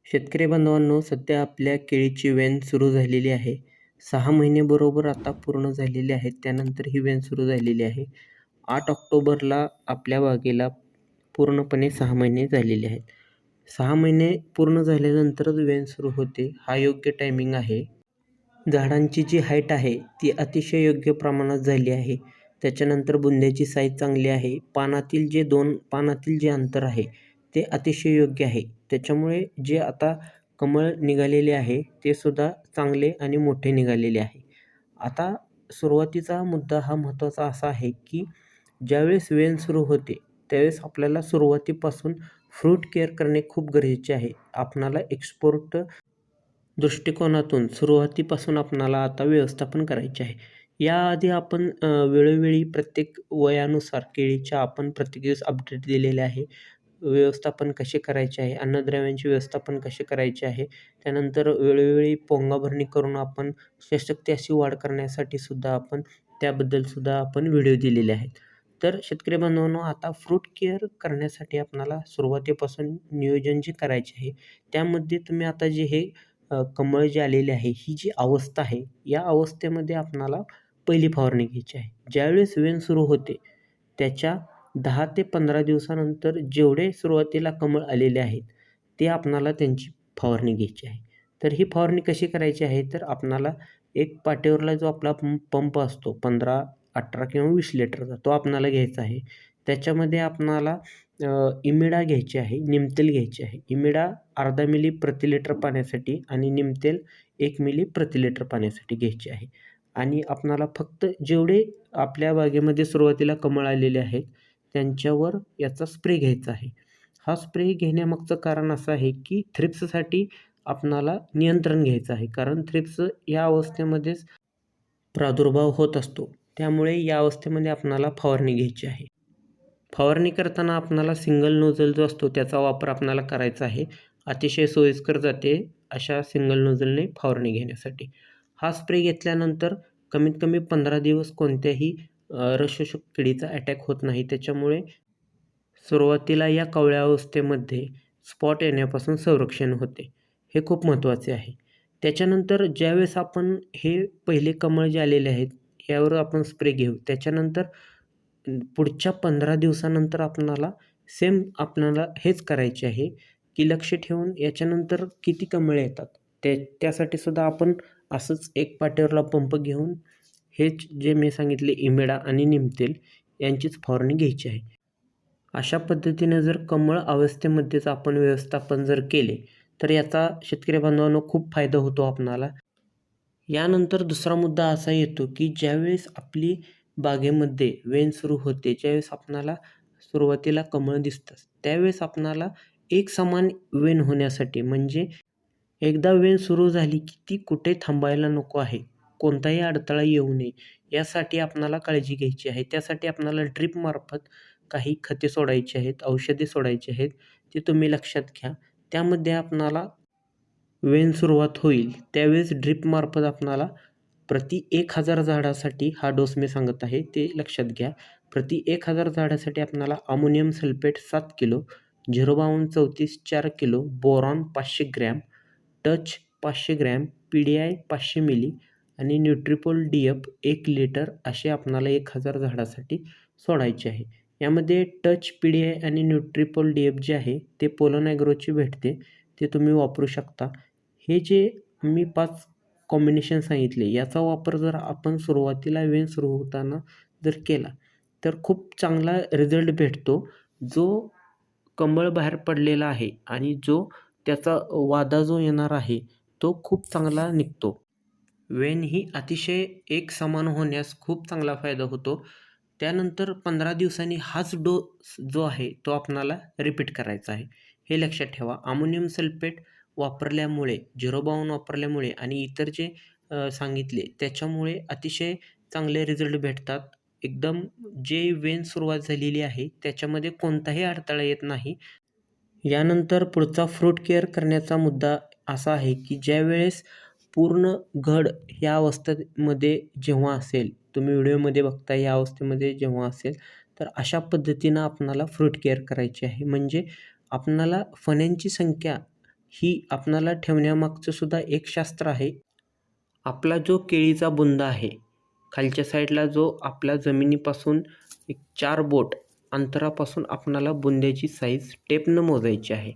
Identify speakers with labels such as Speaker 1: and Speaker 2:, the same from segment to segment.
Speaker 1: शेतकरी बांधवांनो, सध्या आपल्या केळीची वेन सुरू झालेली आहे. 6 महिने बरोबर आता पूर्ण झालेले आहेत. त्यानंतर ही वेन सुरू झालेली आहे. 8 ऑक्टोबरला आपल्या बागेला पूर्णपणे 6 महिने झालेले आहेत. 6 महिने पूर्ण झाल्यानंतरच वेन सुरू होते. हा योग्य टायमिंग आहे. झाडांची जी हाईट आहे ती अतिशय योग्य प्रमाणात झाली आहे. त्याच्यानंतर बुंध्याची साईज चांगली आहे. पानातील जे अंतर आहे ते अतिशय योग्य आहे. त्याच्यामुळे जे आता कमळ निघालेले आहे ते सुद्धा चांगले आणि मोठे निघालेले आहे. आता सुरुवातीचा मुद्दा हा महत्त्वाचा असा आहे की ज्यावेळेस वेल सुरू होते त्यावेळेस आपल्याला सुरुवातीपासून फ्रूट केअर करणे खूप गरजेचे आहे. आपणाला एक्सपोर्ट दृष्टिकोनातून सुरुवातीपासून आपणाला आता व्यवस्थापन करायचे आहे. याआधी आपण वेळोवेळी प्रत्येक वयानुसार केळीच्या आपण प्रत्येक दिवस अपडेट दिलेले आहे. व्यवस्थापन कसे करायचे आहे, अन्नद्रव्यांचे व्यवस्थापन कसे करायचे आहे. त्यानंतर वेळोवेळी पोंगा भरणी करून आपण सशक्त अशी वाढ करण्यासाठी सुद्धा त्याबद्दल आपण व्हिडिओ दिलेले आहेत. तर शेतकरी बांधवांनो, आता फ्रूट केअर करण्यासाठी आपणाला सुरुवातीपासून नियोजन जे करायचे आहे त्यामध्ये तुम्ही आता जे हे कमळ जे आलेले आहे, ही जी अवस्था आहे या अवस्थेमध्ये आपणाला पहिली फवारणी घ्यायची आहे. ज्यावेळेस वेन सुरू होते त्याच्या 10 ते 15 दिवसानंतर जेवढे सुरुवातीला कमळ आलेले आहेत ते आपणाला त्यांची फवारणी घ्यायची आहे. तर ही फवारणी कशी करायची आहे, तर आपणाला एक पाट्यावरला जो आपला पंप असतो 15, 18 किंवा 20 लिटरचा तो आपणाला घ्यायचा आहे. त्याच्यामध्ये आपणाला इमिडा घ्यायची आहे, निमतेल घ्यायची आहे. इमिडा अर्धा मिली प्रति लिटर पाण्यासाठी आणि निमतेल 1 मिली प्रति लिटर पाण्यासाठी घ्यायची आहे. आणि आपणाला फक्त जेवढे आपल्या बागेमध्ये सुरुवातीला कमळ आलेले आहेत त्यांच्यावर याचा स्प्रे घ्यायचा आहे. हा स्प्रे घेण्यामागचं कारण असं आहे की थ्रिप्ससाठी आपणाला नियंत्रण घ्यायचं आहे. कारण थ्रिप्स या अवस्थेमध्येच प्रादुर्भाव होत असतो. त्यामुळे या अवस्थेमध्ये आपणाला फवारणी घ्यायची आहे. फवारणी करताना आपणाला सिंगल नोझल जो असतो त्याचा वापर आपणाला करायचा आहे. अतिशय सोयीस्कर जाते अशा सिंगल नोझलने फवारणी घेण्यासाठी. हा स्प्रे घेतल्यानंतर कमीत कमी 15 दिवस कोणत्याही रसशोषक किडीचा अटॅक होत नाही. त्याच्यामुळे सुरुवातीला या कवळ्या अवस्थेमध्ये स्पॉट येण्यापासून संरक्षण होते. हे खूप महत्त्वाचे आहे. त्याच्यानंतर ज्यावेळेस आपण हे पहिले कमळ जे आलेले आहेत यावर आपण स्प्रे घेऊ. त्याच्यानंतर पुढच्या 15 दिवसानंतर आपणाला हेच करायचे आहे की लक्ष ठेवून याच्यानंतर किती कमळे येतात त्यासाठी सुद्धा आपण असंच एक पाट्यावरला पंप घेऊन हेच जे मी सांगितले इमिडा आणि निमतेल यांचीच फवारणी घ्यायची आहे. अशा पद्धतीने जर कमळ अवस्थेमध्येच आपण व्यवस्थापन जर केले तर याचा शेतकरी बांधवांनो खूप फायदा होतो आपणाला. यानंतर दुसरा मुद्दा असा येतो की ज्यावेळेस आपली बागेमध्ये वेन सुरू होते, ज्यावेळेस आपणाला सुरुवातीला कमळ दिसतात त्यावेळेस आपणाला एक समान वेन होण्यासाठी म्हणजे एकदा वेन सुरू झाली की ती कुठे थांबायला नको आहे, कोणताही अडथळा येऊ नये यासाठी आपणाला काळजी घ्यायची आहे. त्यासाठी आपणाला ड्रीपमार्फत काही खते सोडायची आहेत, औषधे सोडायची आहेत, ते तुम्ही लक्षात घ्या. त्यामध्ये आपणाला वेन सुरुवात होईल त्यावेळेस ड्रीपमार्फत आपणाला प्रति 1000 झाडासाठी हा डोस मी सांगत आहे ते लक्षात घ्या. प्रति 1000 झाडासाठी आपणाला ammonium sulphate 7 kilo, 05234 4 kilo, boron 500 gram, touch 500 gram, PDI 500 milli आणि न्यूट्रिपोल DF 1 लिटर असे आपणाला 1000 झाडासाठी सोडायचे आहे. यामध्ये टच, PDI आणि न्यूट्रिपोल DF जे आहे ते पोलन ॲग्रोची भेटते, ते तुम्ही वापरू शकता. हे जे मी 5 कॉम्बिनेशन सांगितले याचा वापर जर आपण सुरुवातीला वेन सुरू होताना जर केला तर खूप चांगला रिझल्ट भेटतो. जो कमळ बाहेर पडलेला आहे आणि जो त्याचा वादा जो येणार आहे तो खूप चांगला निघतो. वेन ही अतिशय एक समान होण्यास खूप चांगला फायदा होतो. त्यानंतर 15 दिवसांनी हाच डोस जो आहे तो आपणाला रिपीट करायचा आहे. हे लक्षात ठेवा. अमोनियम सल्फेट वापरल्यामुळे, 052 वापरल्यामुळे आणि इतर जे सांगितले त्याच्यामुळे अतिशय चांगले रिझल्ट भेटतात. एकदम जे वेन सुरुवात झालेली आहे त्याच्यामध्ये कोणताही अडथळा येत नाही. यानंतर पुढचा फ्रूट केअर करण्याचा मुद्दा असा आहे की ज्यावेळेस पूर्ण घड ह्या अवस्थेमध्ये जेव्हा असेल, तुम्ही व्हिडिओमध्ये बघता या अवस्थेमध्ये जेव्हा असेल तर अशा पद्धतीनं आपणाला फ्रूट केअर करायची आहे. म्हणजे आपणाला फण्यांची संख्या ही आपणाला ठेवण्यामागचं सुद्धा एक शास्त्र आहे. आपला जो केळीचा बुंदा आहे, खालच्या साईडला जो आपल्या जमिनीपासून एक 4 बोट अंतरापासून आपणाला बुंद्याची साईज टेपनं मोजायची आहे.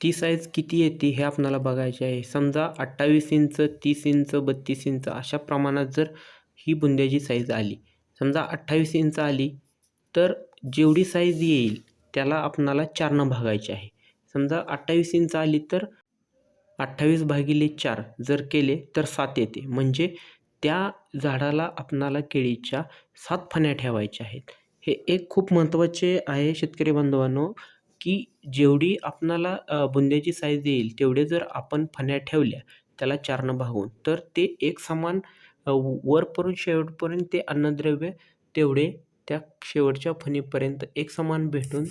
Speaker 1: ती साईज किती येते हे आपणाला बघायचे आहे. समजा 28 इंच, 30 इंच, 32 इंच अशा प्रमाणात जर ही बुंद्याची साईज आली, समजा 28 इंच आली, तर जेवढी साईज येईल त्याला आपणाला 4नं भागायची आहे. समजा 28 इंच आली तर 28/4 जर केले तर 7 येते. म्हणजे त्या झाडाला आपणाला केळीच्या 7 फण्या ठेवायच्या आहेत. हे एक खूप महत्त्वाचे आहे शेतकरी बांधवांनो, की जेवढी आपणाला बुंद्याची साईज येईल तेवढे जर आपण फण्या ठेवल्या त्याला 4नं भागून, तर ते एक समान वरपर्यंत शेवटपर्यंत ते अन्नद्रव्य तेवढे त्या शेवटच्या फणीपर्यंत एक समान भेटून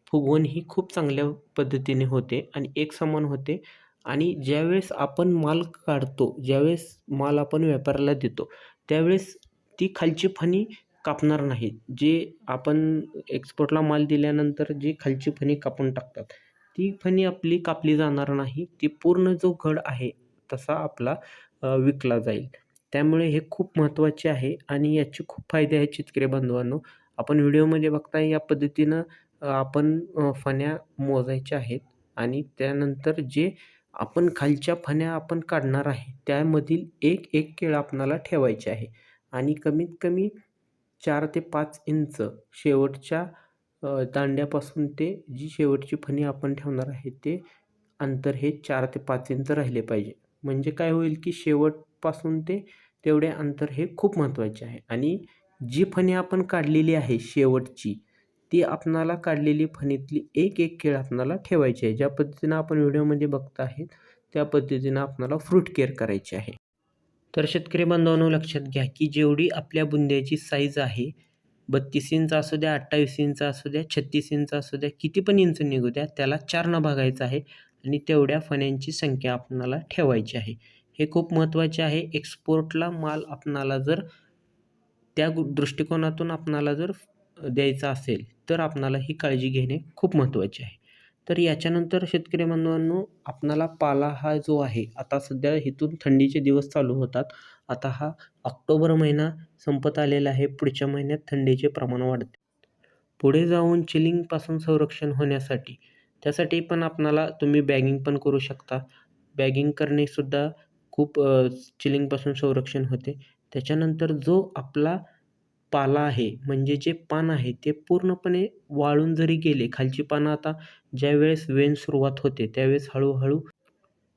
Speaker 1: फुगवण ही खूप चांगल्या पद्धतीने होते आणि एकसमान होते. आणि ज्यावेळेस आपण माल काढतो, ज्यावेळेस माल आपण व्यापाऱ्याला देतो, त्यावेळेस ती खालची फणी कापणार नाहीत. जे आपण एक्सपोर्टला माल दिल्यानंतर जी खालची फणी कापून टाकतात, ती फणी आपली कापली जाणार नाही. ती पूर्ण जो घड आहे तसा आपला विकला जाईल. त्यामुळे हे खूप महत्त्वाचे आहे आणि याचे खूप फायदे आहेत शेतकरी बांधवांनो. आपण व्हिडिओमध्ये बघताय या पद्धतीनं आपण फण्या मोजायच्या आहेत आणि त्यानंतर जे आपण खालच्या फण्या आपण काढणार आहे त्यामधील एक केळ आपणाला ठेवायचे आहे आणि कमीत कमी 4 ते 5 इंच शेवटच्या दांड्यापासून ते जी शेवटची फणी आपण ठेवणार आहे ते अंतर हे 4 ते 5 इंच राहिले पाहिजे. म्हणजे काय होईल की शेवटपासून ते तेवढे अंतर हे खूप महत्त्वाचे आहे आणि जी फणी आपण काढलेली आहे शेवटची, ती आपणाला काढलेली फणीतली एक केळ आपणाला ठेवायची आहे. ज्या पद्धतीनं आपण व्हिडिओमध्ये बघत आहे त्या पद्धतीनं आपणाला फ्रूट केअर करायची आहे. तर शेतकरी बांधवांनो लक्षात घ्या, की जेवढी आपल्या बुंद्याची साईज आहे, 32 इंच असू द्या, 28 इंच असू द्या, 36 इंच असू द्या, किती पण इंच निघू द्या, त्याला 4नं भागायचं आहे आणि तेवढ्या फण्यांची संख्या आपणाला ठेवायची आहे. हे खूप महत्त्वाचे आहे. एक्सपोर्टला माल आपणाला जर त्या दृष्टिकोनातून आपणाला जर द्यायचा असेल, तर आपणाला ही काळजी घेणे खूप महत्त्वाचे आहे. तर याच्यानंतर शेतकरी बांधवांनो, आपणाला पाला हा जो आहे, आता सध्या इथून थंडीचे दिवस चालू होतात. आता हा ऑक्टोबर महिना संपत आलेला आहे. पुढच्या महिन्यात थंडीचे प्रमाण वाढते. पुढे जाऊन चिलिंगपासून संरक्षण होण्यासाठी, त्यासाठी पण आपणाला तुम्ही बॅगिंग पण करू शकता. बॅगिंग करणेसुद्धा खूप चिलिंगपासून संरक्षण होते. त्याच्यानंतर जो आपला पाला आहे, म्हणजे जे पान आहे ते पूर्णपणे वाळून जरी गेले, खालची पानं आता ज्यावेळेस वेन सुरुवात होते त्यावेळेस हळूहळू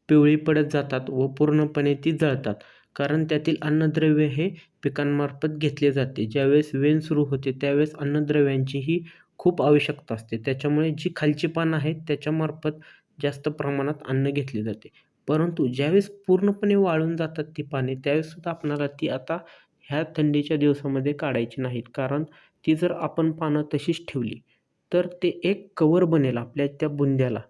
Speaker 1: पिवळी पडत जातात व पूर्णपणे ती जळतात. कारण त्यातील अन्नद्रव्य हे पिकांमार्फत घेतले जाते. ज्यावेळेस वेन सुरू होते त्यावेळेस अन्नद्रव्यांचीही खूप आवश्यकता असते. त्याच्यामुळे जी खालची पानं आहेत त्याच्यामार्फत जास्त प्रमाणात अन्न घेतले जाते. परंतु ज्यावेळेस पूर्णपणे वाळून जातात ती पाने त्यावेळेससुद्धा आपणाला ती आता ह्या थंडीच्या दिवसामध्ये काढायची नाहीत. कारण ती जर आपण पानं तशीच ठेवली तर ते एक कवर बनेल आपल्या त्या बुंद्याला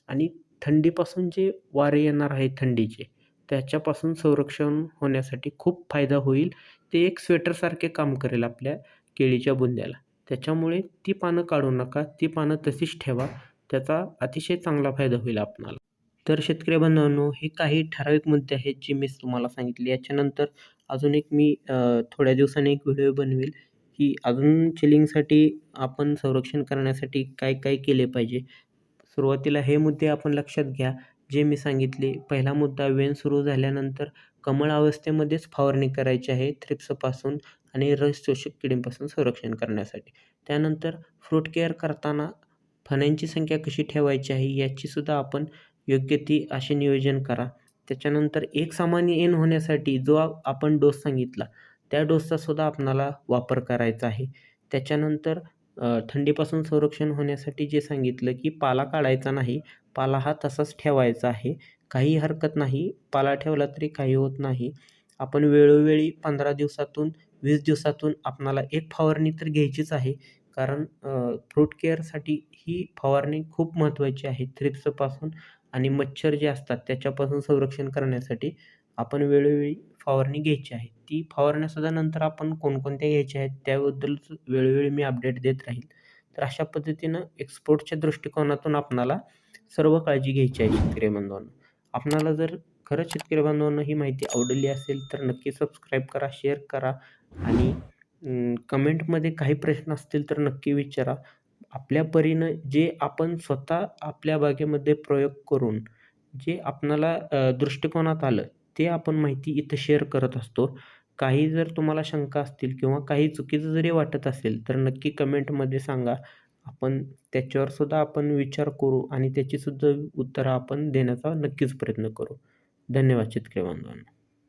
Speaker 1: आणि थंडीपासून जे वारे येणार आहेत थंडीचे, त्याच्यापासून संरक्षण होण्यासाठी खूप फायदा होईल. ते एक स्वेटरसारखे काम करेल आपल्या केळीच्या बुंद्याला. त्याच्यामुळे ती पानं काढू नका, ती पानं तशीच ठेवा. त्याचा अतिशय चांगला फायदा होईल आपणाला. तर शेतकरी बांधवांनो, हे काही ठराविक मुद्दे आहेत जे मी तुम्हाला सांगितले. याच्यानंतर अजून एक मी थोड्या दिवसांनी एक व्हिडिओ बनवेल, की अजून चिलिंगसाठी आपण संरक्षण करण्यासाठी काय केले पाहिजे. सुरुवातीला हे मुद्दे आपण लक्षात घ्या, जे मी सांगितले. पहिला मुद्दा, वेन सुरू झाल्यानंतर कमळ अवस्थेमध्येच फवारणी करायची आहे थ्रिप्सपासून आणि रस शोषक किडींपासून संरक्षण करण्यासाठी. त्यानंतर फ्रूट केअर करताना फण्यांची संख्या कशी ठेवायची आहे याचीसुद्धा आपण योग्य ती असे नियोजन करा. त्याच्यानंतर एकसमान येण होण्यासाठी जो आपण डोस सांगितला, त्या डोसचा सुद्धा आपणाला वापर करायचा आहे. त्याच्यानंतर थंडीपासून संरक्षण होण्यासाठी जे सांगितलं, की पाला काढायचा नाही, पाला हा तसाच ठेवायचा आहे. काही हरकत नाही, पाला ठेवला तरी काही होत नाही. आपण वेळोवेळी 15 दिवसातून 20 दिवसातून आपणाला एक फवारणी तर घ्यायचीच आहे. कारण फ्रूट केअरसाठी ही फवारणी खूप महत्त्वाची आहे. थ्रिप्सपासून आणि मच्छर जे असतात त्याच्यापासून संरक्षण करण्यासाठी आपण वेळोवेळी फवारणी घ्यायची आहे. ती फवारण्यासुद्धा नंतर आपण कोणकोणत्या घ्यायच्या आहेत त्याबद्दल वेळोवेळी मी अपडेट देत राहील. तर अशा पद्धतीनं एक्सपोर्टच्या दृष्टिकोनातून आपणाला सर्व काळजी घ्यायची आहे शेतकरी बांधवांनो. आपणाला जर खरंच शेतकरी बांधवांनो ही माहिती आवडली असेल तर नक्की सबस्क्राईब करा, शेअर करा आणि कमेंटमध्ये काही प्रश्न असतील तर नक्की विचारा. आपल्या परीनं जे आपण स्वतः आपल्या बागेमध्ये प्रयोग करून जे आपणाला दृष्टिकोनात आलं ते आपण माहिती इथं शेअर करत असतो. काही जर तुम्हाला शंका असतील किंवा काही चुकीचं जरी वाटत असेल तर नक्की कमेंटमध्ये सांगा. आपण त्याच्यावर सुद्धा आपण विचार करू आणि त्याची सुद्धा उत्तरं आपण देण्याचा नक्कीच प्रयत्न करू. धन्यवाद शेतकरी बांधवांनो.